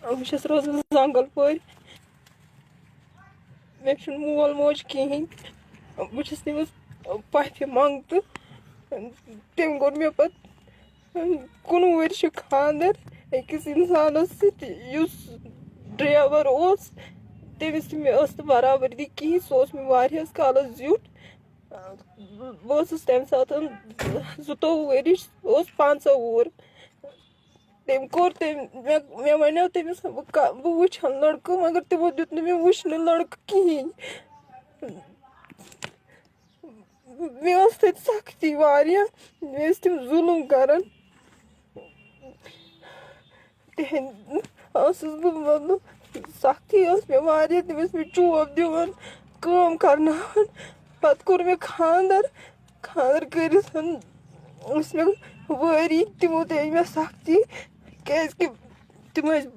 بہٕ چھَس روزان زنٛگل پورِ مےٚ چھُنہٕ مول موج کِہیٖنۍ بہٕ چھَس تٔمِس پۄپھِ منٛگتہٕ تٔمۍ کوٚر مےٚ پَتہٕ 19 ؤرشہِ خانٛدر أکِس اِنسانس سۭتۍ یُس ڈرٛیور اوس تٔمِس تہِ مےٚ ٲس نہٕ برابٔردی کِہیٖنۍ سُہ اوس مےٚ واریاہس کالس زیُٹھ بہٕ ٲسٕس تَمہِ ساتہٕ 22 ؤرِش سُہ اوس 15 وُہُر تٔمۍ کوٚر مےٚ وَنیو تٔمِس بہٕ وٕچھِ ہا لٔڑکہٕ مگر تِمو دیُت نہٕ مےٚ وٕچھنہٕ لٔڑکہٕ کِہیٖنۍ مےٚ ٲس تَتہِ سختی واریاہ مےٚ ٲسۍ تِم ظُلُم کران تِہنٛدۍ ٲسٕس بہٕ مطلب سختی ٲس مےٚ واریاہ تِم ٲسۍ مےٚ چوب دِوان کٲم کرناوان پتہٕ کوٚر مےٚ خانٛدر کٔرِتھ ٲس مےٚ وٲری تِمو تہِ أنۍ مےٚ سختی کیٛازِ کہِ تِم ٲسۍ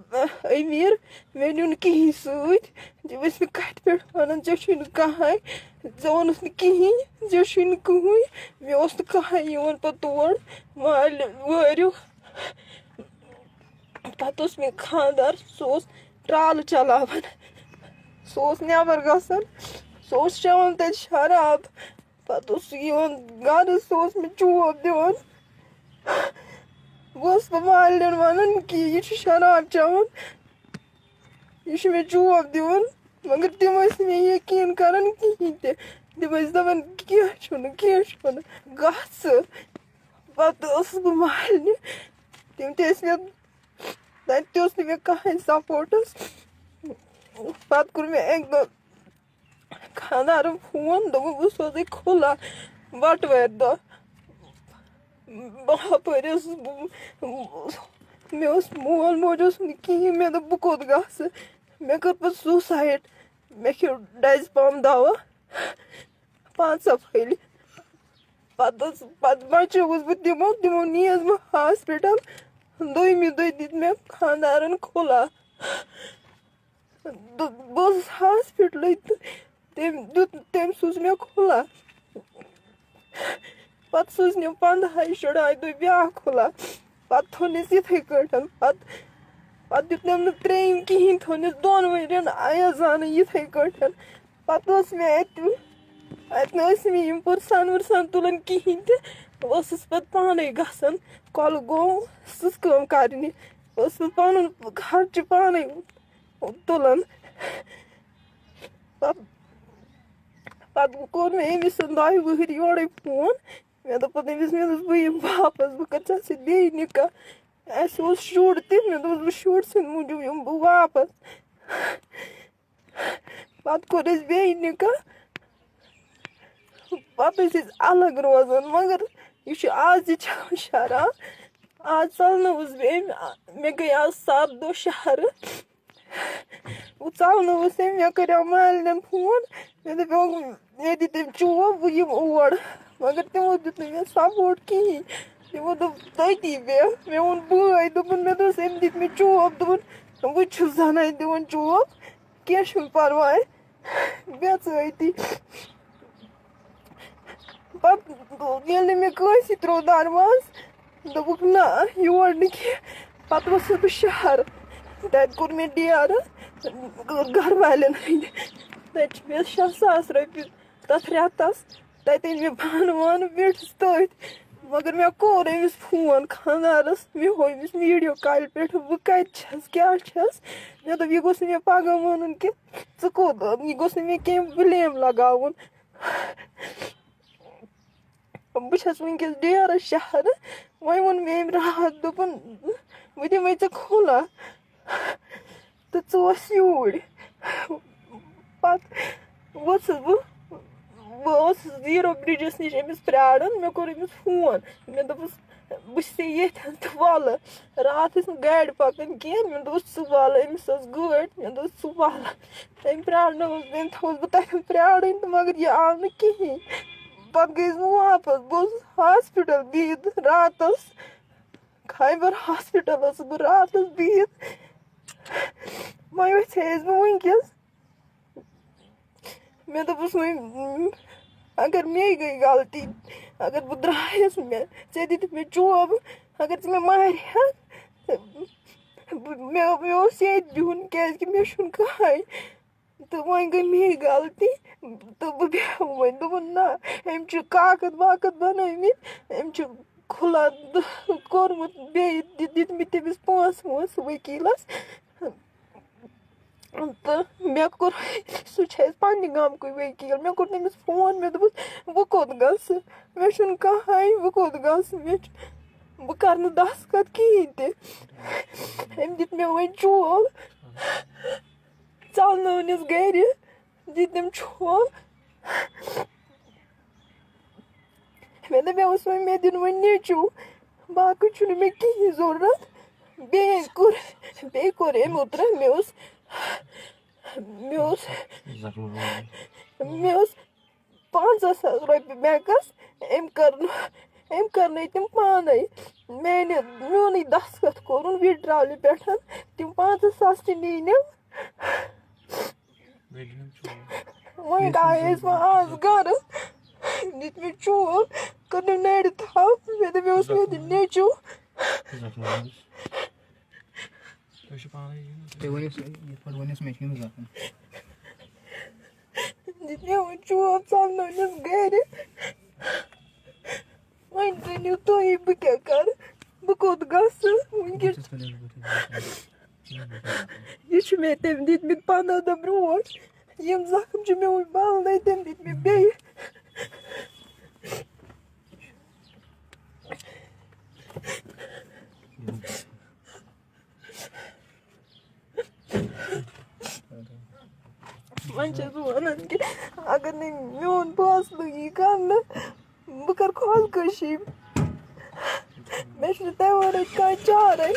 أمیٖر مےٚ نیوٗ نہٕ کِہیٖنۍ سۭتۍ تِم ٲسۍ مےٚ کَتھِ پٮ۪ٹھ وَنان ژےٚ چھُے نہٕ کٕہۭنۍ ژےٚ اوٚنُتھ نہٕ کِہیٖنۍ ژےٚ چھُے نہٕ کٕہۭنۍ مےٚ اوس نہٕ کٕہۭنۍ یِوان پتہٕ تور والہِ وٲریُک پتہٕ اوس مےٚ خانٛدار سُہ اوس ٹرٛالہٕ چلاوان سُہ اوس نٮ۪بر گژھان سُہ اوس چٮ۪وان تَتہِ شراب پتہٕ اوس سُہ یِوان گرٕ سُہ اوس مےٚ چوب دِوان بہٕ ٲسٕس پتہٕ والٮ۪ن وَنان کہِ یہِ چھُ شراب چٮ۪وان یہِ چھُ مےٚ چوب دِوان مگر تِم ٲسۍ نہٕ مےٚ یقیٖن کران کِہیٖنۍ تہِ تِم ٲسۍ دپان کیٚنٛہہ چھُنہٕ گژھ ژٕ پتہٕ ٲسٕس بہٕ والنہِ تِم تہِ ٲسۍ مےٚ تَتہِ تہِ اوس نہٕ مےٚ کٕہۭنۍ سپوٹٕس پتہٕ کوٚر مےٚ اَکہِ دۄہ خانٛدارن فون دوٚپُن بہٕ سوزَے کھُلا بٹوارِ دۄہ ہُپٲرۍ ٲسٕس بہٕ مےٚ اوس مول موج اوس نہٕ کِہیٖنۍ مےٚ دوٚپ بہٕ کوٚت گژھٕ مےٚ کٔر پتہٕ سوٗسایڈ مےٚ کھیوٚو ڈزِ-پام دوا 5 پھٔلۍ پتہٕ بچٲوٕس بہٕ تِمو نِیَس بہٕ ہاسپِٹل دوٚیمہِ دۄہ دِتۍ مےٚ خانٛدارن کھُلا بہٕ ٲسٕس ہاسپِٹلٕے تہٕ تٔمۍ سوٗز مےٚ کھُلا پتہٕ سوٗزنٮ۪م 15 شُراہہِ دۄہہِ بیٛاکھ کھُلا پتہٕ تھوٚونَس یِتھَے کٲٹھۍ پتہٕ دیُتنَم نہٕ 3یِم کِہیٖنۍ تھوٚونَس 2 ؤرِین اَیزانہٕ یِتھَے کٲٹھۍ پتہٕ ٲس مےٚ اَتہِ نہٕ ٲسۍ مےٚ یِم پٕرسان وٕرسان تُلان کِہیٖنۍ تہِ بہٕ ٲسٕس پتہٕ پانَے گژھان کۄلگوم سٕژ کٲم کرنہِ ٲسٕس پنُن خرچہٕ پانَے تُلان پتہٕ کوٚر مےٚ أمِس 2 وٕہٕرۍ یورَے فون مےٚ دوٚپ پتہٕ أمِس مےٚ دوٚپُس بہٕ یِمہٕ واپس بہٕ کرٕ ژےٚ سۭتۍ بیٚیہِ نِکاح اَسہِ اوس شُر تہِ مےٚ دوٚپُس بہٕ شُرۍ سٕنٛدۍ موٗجوٗب یِمہٕ بہٕ واپس پتہٕ کوٚر اَسہِ بیٚیہِ نِکاح پتہٕ ٲسۍ أسۍ الگ روزان مگر یہِ چھُ آز تہِ چٮ۪وان شراب آز ژلنٲوٕس بہٕ أمۍ مےٚ گٔے آز 7 دۄہ شہرٕ بہٕ ژلنٲوٕس أمۍ مےٚ کریو مالنٮ۪ن فون مےٚ دپیوکھ مےٚ دِ تٔمۍ چوب بہٕ یِمہٕ اور مگر تِمو دیُت نہٕ مےٚ سپوٹ کِہیٖنۍ تِمو دوٚپ تٔتی بیٚہہ مےٚ ووٚن بٲے دوٚپُن مےٚ دوٚپُس أمۍ دِتۍ مےٚ چوب دوٚپُن بہٕ تہِ چھُس زنانہِ دِوان چوب کیٚنٛہہ چھُنہٕ پرواے بیٚہہ ژٕ أتی پتہٕ ییٚلہِ نہٕ مےٚ کٲنٛسہِ ترٛوو درواز دوٚپُکھ نہ یور نہٕ کیٚنٛہہ پتہٕ ؤژھٕس بہٕ شہر تَتہِ کوٚر مےٚ ڈیرٕ گرٕ والٮ۪ن ہٕنٛدِ تَتہِ چھِ مےٚ 6 ساس رۄپیہِ تَتھ رٮ۪تس تَتہِ أنۍ مےٚ بانہٕ وانہٕ بیٖٹھٕس تٔتھۍ مگر مےٚ کوٚر أمِس فون خانٛدارس مےٚ ہوو أمِس ویٖڈیو کالہِ پٮ۪ٹھ بہٕ کتہِ چھَس کیٛاہ چھَس مےٚ دوٚپ یہِ گوٚژھ نہٕ مےٚ پگاہ وَنُن کہِ ژٕ کوٚت یہِ گوٚژھ نہٕ مےٚ کیٚنٛہہ بٕلیم لگاوُن بہٕ چھَس وٕنکٮ۪س ڈیرٕ شہرٕ وۄنۍ ووٚن مےٚ أمۍ راتھ دوٚپُن بہٕ دِمَے ژےٚ کھُلا تہٕ ژٕ وَس یوٗرۍ پتہٕ ؤژھٕس بہٕ ٲسٕس 0 برٛجَس نِش أمِس پیاران مےٚ کوٚر أمِس فون مےٚ دوٚپُس بہٕ چھَسے ییٚتھٮ۪ن تہٕ وَلہٕ راتھ ٲسۍ نہٕ گاڑِ پَکان کیٚنٛہہ مےٚ دوٚپُس ژٕ وَلہٕ أمِس ٲس گٲڑۍ مےٚ دوٚپُس ژٕ وَلہٕ تٔمۍ پیارنٲوٕس بہٕ أمۍ تھوٚوُس بہٕ تَتٮ۪ن پیارٕنۍ تہٕ مگر یہِ آو نہٕ کِہیٖنۍ پتہٕ گٔیَس بہٕ واپس بہٕ ٲسٕس ہاسپِٹل بِہِتھ راتس خایبر ہاسپِٹل ٲسٕس بہٕ راتس بِہِتھ وۄنۍ وَژھییَس بہٕ وٕنکٮ۪س مےٚ دوٚپُس وۄنۍ اگر مے گٔے غلطی اگر بہٕ درٛایَس ژےٚ دِتِتھ مےٚ چوب اگر ژٕ مےٚ مارِہَکھ مےٚ اوس ییٚتہِ بِہُن کیٛازِکہِ مےٚ چھُنہٕ کٕہٕنۍ تہٕ وۄنۍ گٔے میٛٲنۍ غلطی تہٕ بہٕ بیٚہمہٕ وۄنۍ دوٚپُن نہ أمۍ چھِ کاکد واکد بنٲومٕتۍ أمۍ چھِ کھُلا کوٚرمُت بیٚیہِ دِتمٕتۍ تٔمِس پونٛسہٕ وونٛسہٕ ؤکیٖلَس تہٕ مےٚ کوٚر سُہ چھِ اَسہِ پنٛنہِ گامکُے ؤکیٖل مےٚ کوٚر تٔمِس فون مےٚ دوٚپُس بہٕ کوٚت گژھٕ مےٚ چھُنہٕ کٕہٕنۍ بہٕ کوٚت گژھٕ مےٚ چھُ بہٕ کَرٕ نہٕ دستخط کِہیٖنۍ تہِ أمۍ دِتۍ مےٚ وۄنۍ چوب ژَلنٲونِس گَرِ دِتِم چھوب مےٚ دَپیوس وۄنۍ مےٚ دِنۍ وۄنۍ نیٚچوٗ باقٕے چھُنہٕ مےٚ کِہیٖنۍ ضوٚرَتھ بیٚیہِ کوٚر أمۍ اوترٕ مےٚ اوس 50,000 رۄپیہِ بٮ۪نٛکَس أمۍ کَرنٲے تِم پانَے میونُے دستخط کوٚرُن وِدڈرٛاولہِ پٮ۪ٹھ تِم 50,000 تہِ نیٖنَم وۄنۍ آیے أسۍ وۄنۍ آز گَرٕ دِتۍ مےٚ چوب کٔرنَم نَرِ تھپھ مےٚ دَپیوس مےٚ دِ نیٚچوٗ دِتۍ مےٚ وۄنۍ چوب ژَلنٲونِس گَرِ وۄنۍ ؤنِو تُہی بہٕ کیٛاہ کَرٕ بہٕ کوٚت گژھٕ وٕنۍکٮ۪س یہِ چھُ مےٚ تٔمۍ دِتمٕتۍ 15 دۄہ برٛونٛٹھ یِم زخم چھِ مےٚ وٕنۍ بَلنَے تٔمۍ دِتۍ مےٚ بیٚیہِ وۄنۍ چھَس بہٕ وَنان کہِ اگر نہٕ میون فٲصلہٕ یی کَرنہٕ بہٕ کَرٕ خودکٔشی مےٚ چھُنہٕ تَمہِ وَرٲے کانٛہہ چارَے